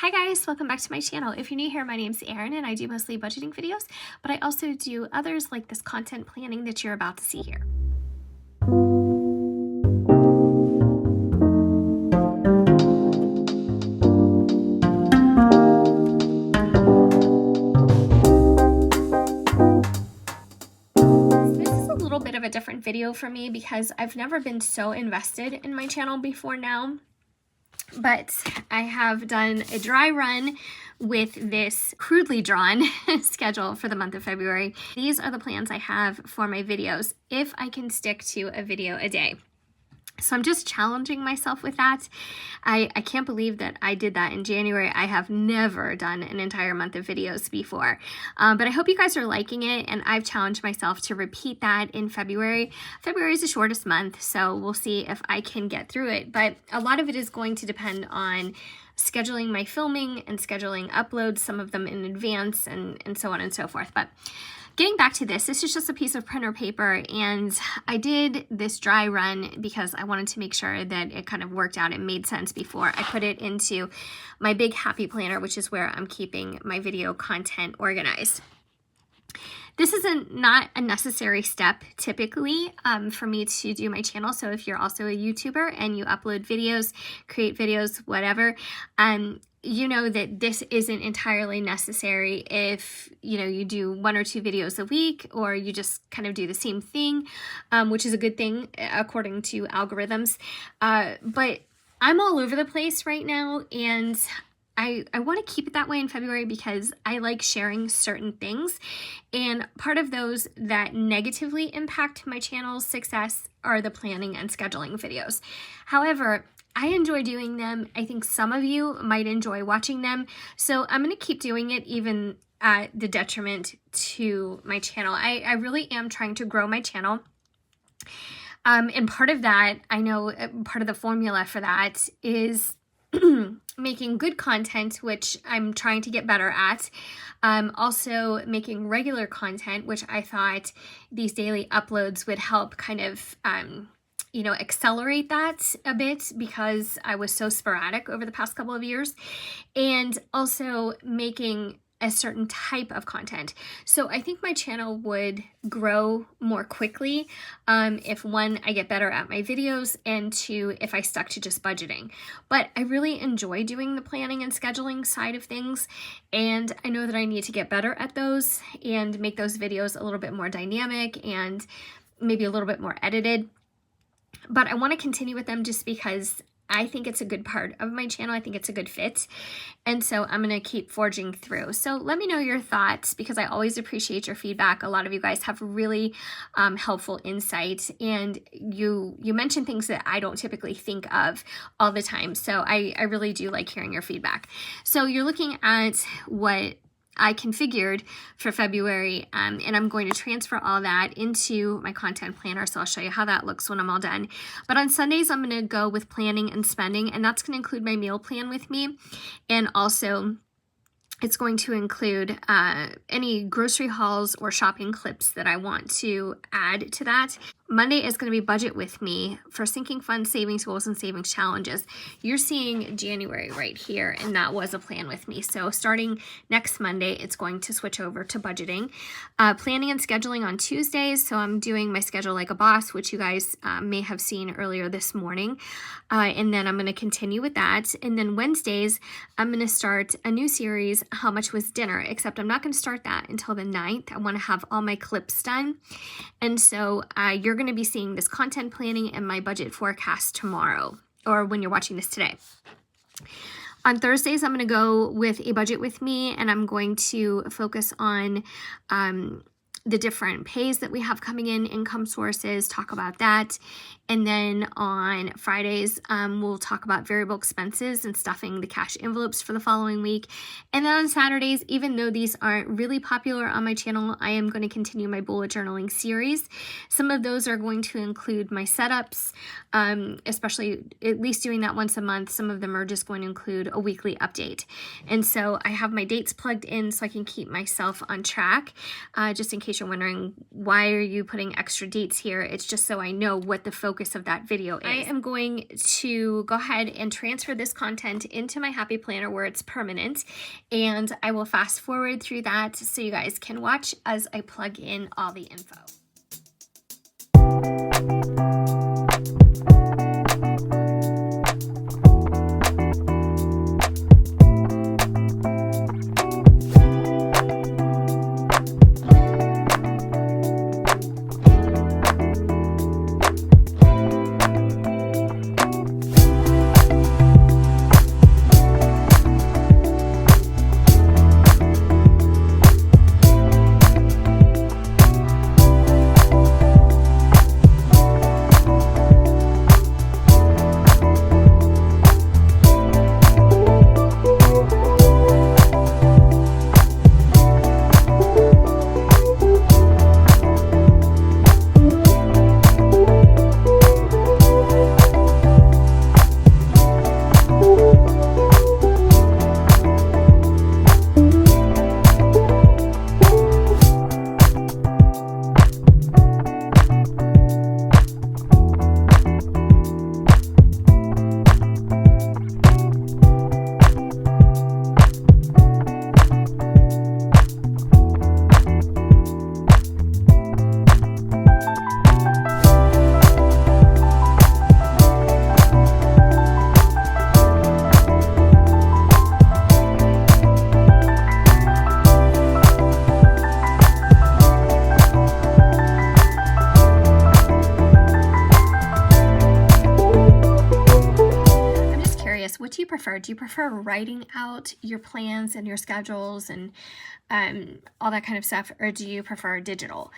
Hi guys, welcome back to my channel. If you're new here, my name's Erin and I do mostly budgeting videos, but I also do others like this content planning that you're about to see here. This is a little bit of a different video for me because I've never been so invested in my channel before now. But I have done a dry run with this crudely drawn schedule for the month of February. These are the plans I have for my videos if I can stick to a video a day. So I'm just challenging myself with that. I can't believe that I did that in January. I have never done an entire month of videos before. But I hope you guys are liking it, and I've challenged myself to repeat that in February. February is the shortest month, so we'll see if I can get through it. But a lot of it is going to depend on scheduling my filming and scheduling uploads, some of them in advance, and so on and so forth. But getting back to this is just a piece of printer paper, and I did this dry run because I wanted to make sure that it kind of worked out and made sense before I put it into my big happy planner, which is where I'm keeping my video content organized. This is not a necessary step typically for me to do my channel. So if you're also a YouTuber and you upload videos, create videos, whatever, you know that this isn't entirely necessary if, you do 1 or 2 videos a week, or you just kind of do the same thing, which is a good thing according to algorithms. But I'm all over the place right now, and I want to keep it that way in February because I like sharing certain things, and part of those that negatively impact my channel's success are the planning and scheduling videos. However, I enjoy doing them. I think some of you might enjoy watching them, so I'm going to keep doing it even at the detriment to my channel. I really am trying to grow my channel. And part of that, I know part of the formula for that is making good content, which I'm trying to get better at. Also making regular content, which I thought these daily uploads would help kind of accelerate that a bit because I was so sporadic over the past couple of years, and also making a certain type of content. So I think my channel would grow more quickly if 1, I get better at my videos, and 2, if I stuck to just budgeting. But I really enjoy doing the planning and scheduling side of things, and I know that I need to get better at those and make those videos a little bit more dynamic and maybe a little bit more edited. But I want to continue with them just because I think it's a good part of my channel. I think it's a good fit. And so I'm going to keep forging through. So let me know your thoughts because I always appreciate your feedback. A lot of you guys have really helpful insight, and you mention things that I don't typically think of all the time. So I really do like hearing your feedback. So you're looking at what I configured for February, and I'm going to transfer all that into my content planner, so I'll show you how that looks when I'm all done. But on Sundays, I'm going to go with planning and spending, and that's going to include my meal plan with me, and also it's going to include any grocery hauls or shopping clips that I want to add to that. Monday is going to be budget with me for sinking funds, savings goals, and savings challenges. You're seeing January right here, and that was a plan with me. So starting next Monday, it's going to switch over to budgeting. Planning and scheduling on Tuesdays. So I'm doing my schedule like a boss, which you guys may have seen earlier this morning. And then I'm going to continue with that. And then Wednesdays, I'm going to start a new series, How Much Was Dinner? Except I'm not going to start that until the 9th. I want to have all my clips done. And so you're going to be seeing this content planning and my budget forecast tomorrow, or when you're watching this today. On Thursdays, I'm going to go with a budget with me, and I'm going to focus on the different pays that we have coming in, income sources, talk about that. And then on Fridays, we'll talk about variable expenses and stuffing the cash envelopes for the following week. And then on Saturdays, even though these aren't really popular on my channel, I am going to continue my bullet journaling series. Some of those are going to include my setups, especially at least doing that once a month. Some of them are just going to include a weekly update. And so I have my dates plugged in so I can keep myself on track, just in case case you're wondering, why are you putting extra dates here? It's just so I know what the focus of that video is. I am going to go ahead and transfer this content into my Happy Planner where it's permanent, and I will fast forward through that so you guys can watch as I plug in all the info. What do you prefer? Do you prefer writing out your plans and your schedules and all that kind of stuff, or do you prefer digital?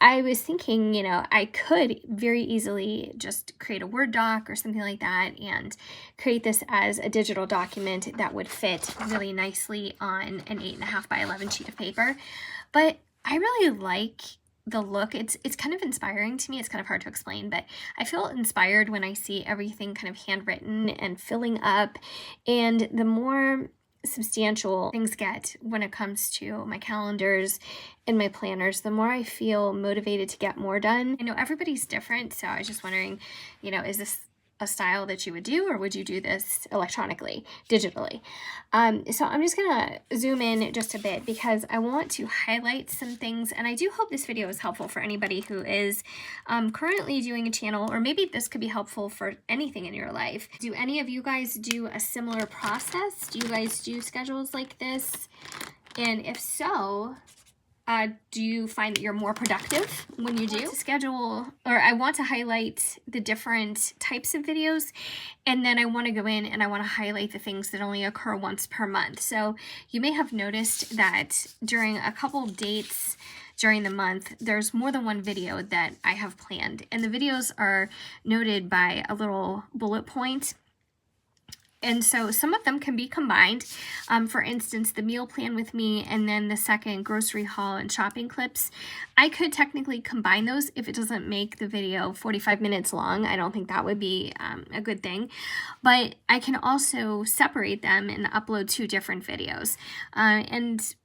I was thinking, you know, I could very easily just create a Word doc or something like that and create this as a digital document that would fit really nicely on an 8.5 by 11 sheet of paper. But I really like the look. It's kind of inspiring to me. It's kind of hard to explain, but I feel inspired when I see everything kind of handwritten and filling up. And the more substantial things get when it comes to my calendars and my planners, the more I feel motivated to get more done. I know everybody's different, so I was just wondering, you know, is this a style that you would do, or would you do this electronically, digitally? So I'm just gonna zoom in just a bit because I want to highlight some things, and I do hope this video is helpful for anybody who is currently doing a channel, or maybe this could be helpful for anything in your life. Do any of you guys do a similar process? Do you guys do schedules like this? And if so, do you find that you're more productive when you do? I want to highlight the different types of videos, and then I want to go in and I want to highlight the things that only occur once per month. So you may have noticed that during a couple dates during the month, there's more than one video that I have planned, and the videos are noted by a little bullet point. And so some of them can be combined. For instance, the meal plan with me and then the second grocery haul and shopping clips. I could technically combine those if it doesn't make the video 45 minutes long. I don't think that would be a good thing. But I can also separate them and upload 2 different videos. And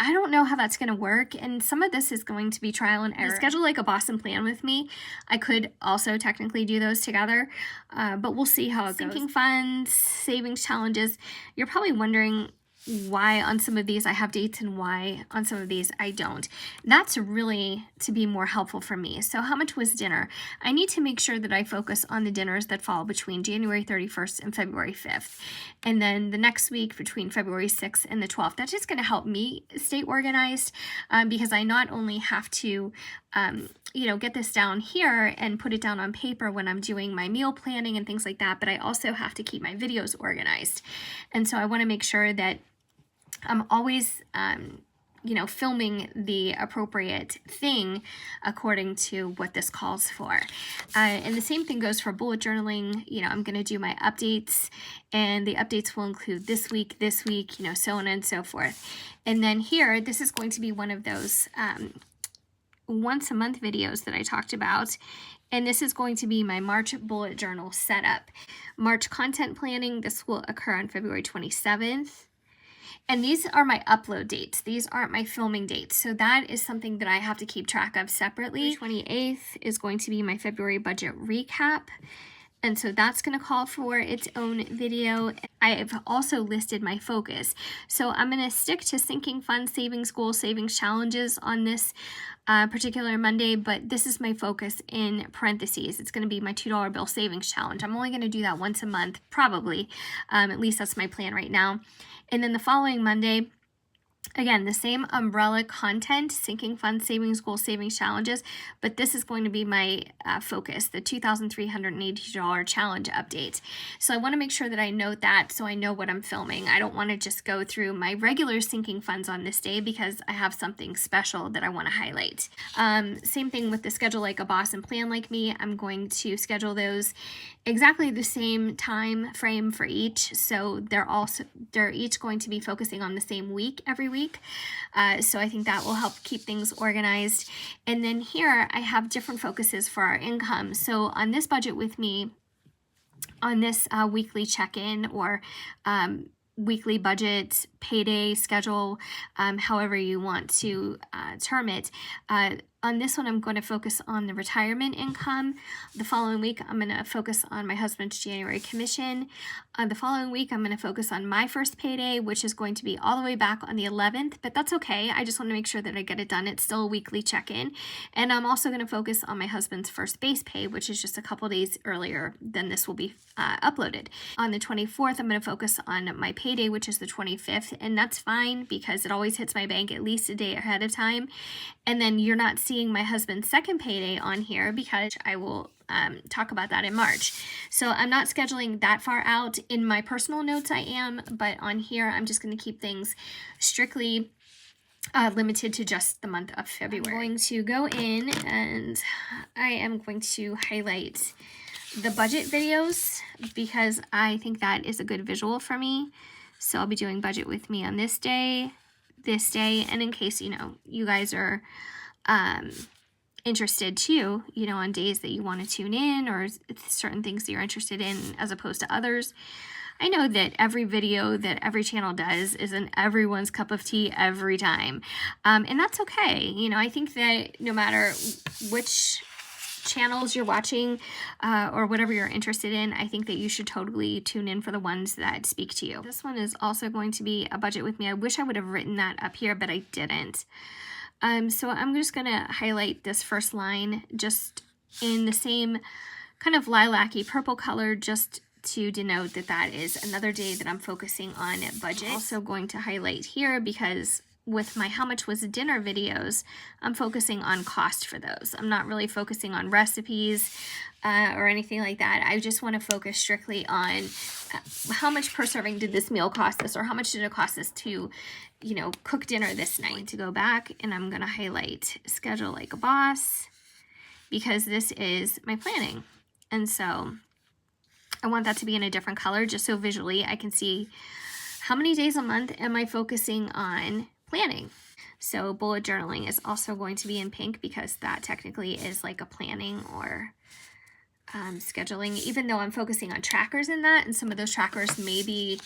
I don't know how that's going to work, and some of this is going to be trial and error. The schedule like a boss and plan with me, I could also technically do those together, but we'll see how it goes. Sinking funds, savings challenges. You're probably wondering why on some of these I have dates and why on some of these I don't. That's really to be more helpful for me. So how much was dinner? I need to make sure that I focus on the dinners that fall between January 31st and February 5th. And then the next week between February 6th and the 12th. That's just going to help me stay organized because I not only have to get this down here and put it down on paper when I'm doing my meal planning and things like that, but I also have to keep my videos organized. And so I want to make sure that I'm always, filming the appropriate thing according to what this calls for. And the same thing goes for bullet journaling. I'm going to do my updates, and the updates will include this week, so on and so forth. And then here, this is going to be one of those once a month videos that I talked about. And this is going to be my March bullet journal setup. March content planning, this will occur on February 27th. And these are my upload dates. These aren't my filming dates. So that is something that I have to keep track of separately. The 28th is going to be my February budget recap. And so that's going to call for its own video. I have also listed my focus. So I'm going to stick to sinking funds, savings goals, savings challenges on this particular Monday, but this is my focus in parentheses. It's going to be my $2 bill savings challenge. I'm only going to do that once a month, probably. At least that's my plan right now. And then the following Monday, again, the same umbrella content, sinking funds, savings goals, savings challenges, but this is going to be my focus, the $2,380 challenge update. So I want to make sure that I note that so I know what I'm filming. I don't want to just go through my regular sinking funds on this day because I have something special that I want to highlight. Same thing with the schedule like a boss and plan like me. I'm going to schedule those exactly the same time frame for each, so they're each going to be focusing on the same week every week. So I think that will help keep things organized. And then here I have different focuses for our income. So on this budget with me, on this weekly check-in or weekly budget, payday schedule, however you want to term it, on this one, I'm going to focus on the retirement income. The following week, I'm going to focus on my husband's January commission. The following week, I'm going to focus on my first payday, which is going to be all the way back on the 11th, but that's okay. I just want to make sure that I get it done. It's still a weekly check-in. And I'm also going to focus on my husband's first base pay, which is just a couple days earlier than this will be uploaded. On the 24th, I'm going to focus on my payday, which is the 25th, and that's fine because it always hits my bank at least a day ahead of time. And then you're not seeing my husband's second payday on here because I will talk about that in March. So I'm not scheduling that far out. In my personal notes I am, but on here I'm just going to keep things strictly limited to just the month of February. I'm going to go in and I am going to highlight the budget videos because I think that is a good visual for me. So I'll be doing budget with me on this day, and in case, you guys are interested too, on days that you want to tune in or certain things that you're interested in as opposed to others. I know that every video that every channel does isn't everyone's cup of tea every time. And that's okay. I think that no matter which channels you're watching or whatever you're interested in, I think that you should totally tune in for the ones that speak to you. This one is also going to be a budget with me. I wish I would have written that up here, but I didn't. So I'm just going to highlight this first line just in the same kind of lilac-y purple color just to denote that that is another day that I'm focusing on budget. I'm also going to highlight here because with my how much was dinner videos, I'm focusing on cost for those. I'm not really focusing on recipes or anything like that. I just want to focus strictly on how much per serving did this meal cost us, or how much did it cost us to, cook dinner this night. I'm going to go back and I'm going to highlight schedule like a boss because this is my planning. And so I want that to be in a different color just so visually I can see how many days a month am I focusing on planning. So bullet journaling is also going to be in pink because that technically is like a planning or scheduling, even though I'm focusing on trackers in that, and some of those trackers may be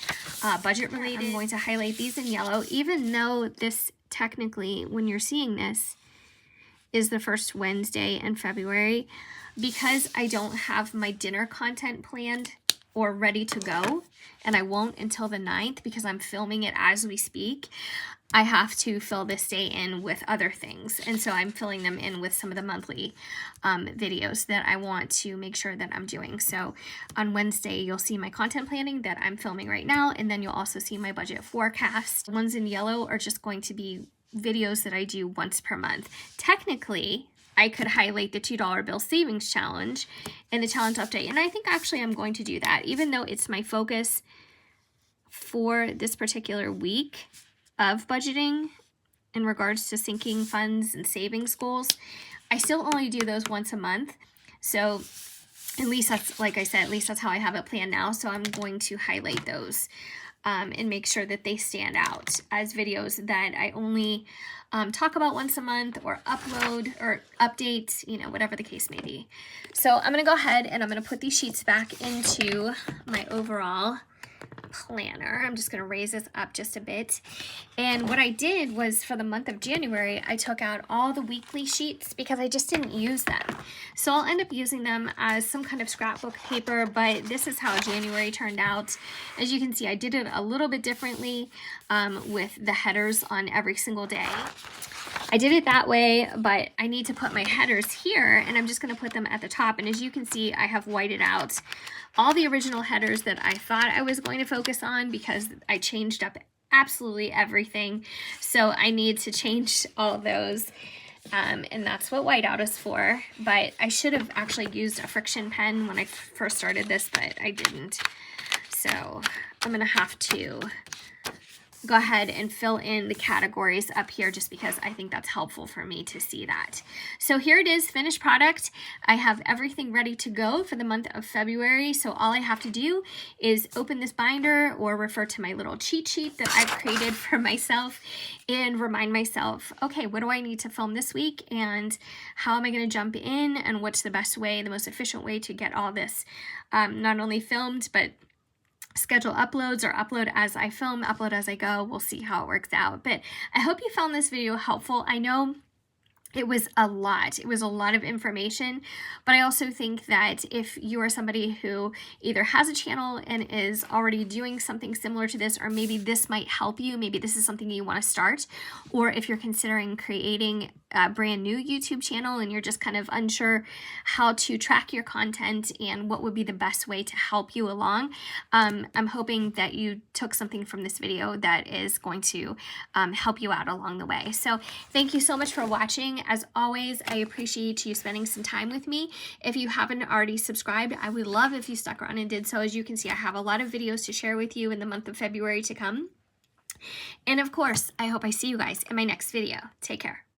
budget related. I'm going to highlight these in yellow, even though this technically, when you're seeing this, is the first Wednesday in February, because I don't have my dinner content planned or ready to go, and I won't until the 9th because I'm filming it as we speak. I have to fill this day in with other things, and so I'm filling them in with some of the monthly videos that I want to make sure that I'm doing. So on Wednesday, you'll see my content planning that I'm filming right now, and then you'll also see my budget forecast. The ones in yellow are just going to be videos that I do once per month. Technically, I could highlight the $2 bill savings challenge and the challenge update, and I think actually I'm going to do that, even though it's my focus for this particular week of budgeting in regards to sinking funds and savings goals. I still only do those once a month. So at least that's, like I said, at least that's how I have it planned now. So I'm going to highlight those and make sure that they stand out as videos that I only talk about once a month or upload or update, whatever the case may be. So I'm going to go ahead and I'm going to put these sheets back into my overall planner. I'm just going to raise this up just a bit. And what I did was for the month of January, I took out all the weekly sheets because I just didn't use them. So I'll end up using them as some kind of scrapbook paper, but this is how January turned out. As you can see, I did it a little bit differently with the headers on every single day. I did it that way, but I need to put my headers here, and I'm just going to put them at the top. And as you can see, I have whited out all the original headers that I thought I was going to focus on because I changed up absolutely everything. So I need to change all of those, and that's what whiteout is for. But I should have actually used a friction pen when I first started this, but I didn't. So I'm going to have to go ahead and fill in the categories up here just because I think that's helpful for me to see that. So here it is, finished product. I have everything ready to go for the month of February. So all I have to do is open this binder or refer to my little cheat sheet that I've created for myself and remind myself, okay, what do I need to film this week and how am I going to jump in and what's the best way, the most efficient way to get all this not only filmed, but schedule uploads or upload as I film, upload as I go. We'll see how it works out. But I hope you found this video helpful. I know it was a lot. It was a lot of information, but I also think that if you are somebody who either has a channel and is already doing something similar to this, or maybe this might help you, maybe this is something you want to start, or if you're considering creating a brand new YouTube channel and you're just kind of unsure how to track your content and what would be the best way to help you along, I'm hoping that you took something from this video that is going to help you out along the way. So thank you so much for watching. As always, I appreciate you spending some time with me. If you haven't already subscribed, I would love if you stuck around and did so. As you can see, I have a lot of videos to share with you in the month of February to come. And of course, I hope I see you guys in my next video. Take care.